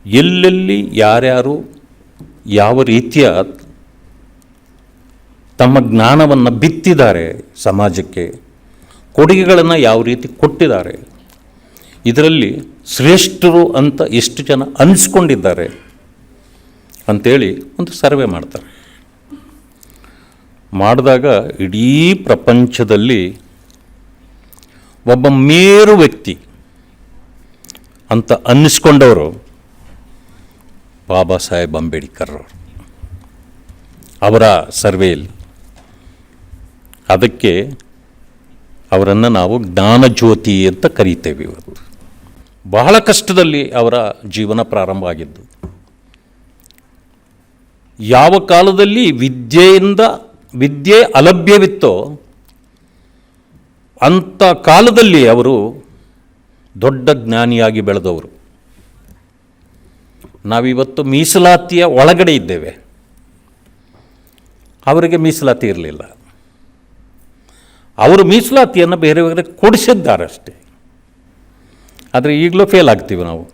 ಎಲ್ಲೆಲ್ಲಿ ಯಾರ್ಯಾರು ಯಾವ ರೀತಿಯ ತಮ್ಮ ಜ್ಞಾನವನ್ನು ಬಿತ್ತಿದ್ದಾರೆ, ಸಮಾಜಕ್ಕೆ ಕೊಡುಗೆಗಳನ್ನು ಯಾವ ರೀತಿ ಕೊಟ್ಟಿದ್ದಾರೆ, ಇದರಲ್ಲಿ ಶ್ರೇಷ್ಠರು ಅಂತ ಎಷ್ಟು ಜನ ಅನಿಸ್ಕೊಂಡಿದ್ದಾರೆ ಅಂಥೇಳಿ ಒಂದು ಸರ್ವೆ ಮಾಡ್ತಾರೆ. ಮಾಡಿದಾಗ ಇಡೀ ಪ್ರಪಂಚದಲ್ಲಿ ಒಬ್ಬ ಮೇರು ವ್ಯಕ್ತಿ ಅಂತ ಅನ್ನಿಸ್ಕೊಂಡವರು ಬಾಬಾ ಸಾಹೇಬ್ ಅಂಬೇಡ್ಕರ್ ಅವರು. ಅವರ ಸರ್ವೆಯಲ್ಲಿ ಅದಕ್ಕೆ ಅವರನ್ನು ನಾವು ಜ್ಞಾನಜ್ಯೋತಿ ಅಂತ ಕರೀತೇವೆ. ಇವತ್ತು ಬಹಳ ಕಷ್ಟದಲ್ಲಿ ಅವರ ಜೀವನ ಪ್ರಾರಂಭ ಆಗಿದ್ದು. ಯಾವ ಕಾಲದಲ್ಲಿ ವಿದ್ಯೆ ಅಲಭ್ಯವಿತ್ತೋ ಅಂಥ ಕಾಲದಲ್ಲಿ ಅವರು ದೊಡ್ಡ ಜ್ಞಾನಿಯಾಗಿ ಬೆಳೆದವರು. ನಾವಿವತ್ತು ಮೀಸಲಾತಿಯ ಒಳಗಡೆ ಇದ್ದೇವೆ, ಅವರಿಗೆ ಮೀಸಲಾತಿ ಇರಲಿಲ್ಲ. ಅವರು ಮೀಸಲಾತಿಯನ್ನು ಬೇರೆಯವರಿಗೆ ಕೊಡಿಸಿದ್ದಾರೆ ಅಷ್ಟೇ. ಆದರೆ ಈಗಲೂ ಫೇಲ್ ಆಗ್ತೀವಿ ನಾವು.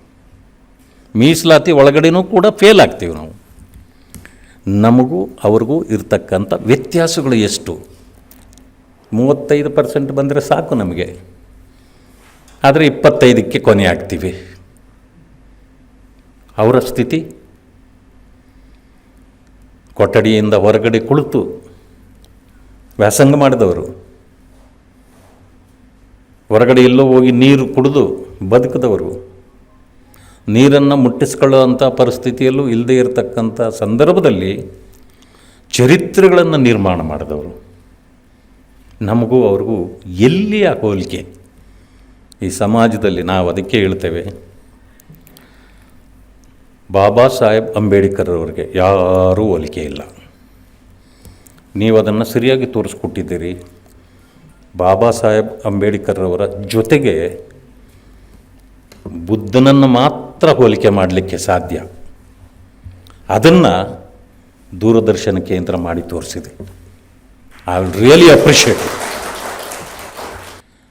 ಮೀಸಲಾತಿ ಒಳಗಡೆನೂ ಕೂಡ ಫೇಲ್ ಆಗ್ತೀವಿ ನಾವು. ನಮಗೂ ಅವ್ರಿಗೂ ಇರ್ತಕ್ಕಂಥ ವ್ಯತ್ಯಾಸಗಳು ಎಷ್ಟು? 35% ಬಂದರೆ ಸಾಕು ನಮಗೆ, ಆದರೆ 25ಕ್ಕೆ ಕೊನೆ ಆಗ್ತೀವಿ. ಅವರ ಸ್ಥಿತಿ ಕೊಠಡಿಯಿಂದ ಹೊರಗಡೆ ಕುಳಿತು ವ್ಯಾಸಂಗ ಮಾಡಿದವರು, ಹೊರಗಡೆ ಎಲ್ಲೋ ಹೋಗಿ ನೀರು ಕುಡಿದು ಬದುಕಿದವರು, ನೀರನ್ನು ಮುಟ್ಟಿಸ್ಕೊಳ್ಳುವಂಥ ಪರಿಸ್ಥಿತಿಯಲ್ಲೂ ಇಲ್ಲದೇ ಇರತಕ್ಕಂಥ ಸಂದರ್ಭದಲ್ಲಿ ಚರಿತ್ರೆಗಳನ್ನು ನಿರ್ಮಾಣ ಮಾಡಿದವರು. ನಮಗೂ ಅವ್ರಿಗೂ ಎಲ್ಲಿಯ ಹೋಲಿಕೆ ಈ ಸಮಾಜದಲ್ಲಿ? ನಾವು ಅದಕ್ಕೆ ಹೇಳ್ತೇವೆ, ಬಾಬಾ ಸಾಹೇಬ್ ಅಂಬೇಡ್ಕರ್ ಅವರಿಗೆ ಯಾರೂ ಹೋಲಿಕೆ ಇಲ್ಲ. ನೀವು ಅದನ್ನು ಸರಿಯಾಗಿ ತೋರಿಸ್ಕೊಟ್ಟಿದ್ದೀರಿ. ಬಾಬಾ ಸಾಹೇಬ್ ಅಂಬೇಡ್ಕರ್ ಅವರ ಜೊತೆಗೆ ಬುದ್ಧನನ್ನು ಮಾತ್ರ ಹೋಲಿಕೆ ಮಾಡಲಿಕ್ಕೆ ಸಾಧ್ಯ. ಅದನ್ನು ದೂರದರ್ಶನ ಕೇಂದ್ರ ಮಾಡಿ ತೋರಿಸಿದೆ. I will really appreciate.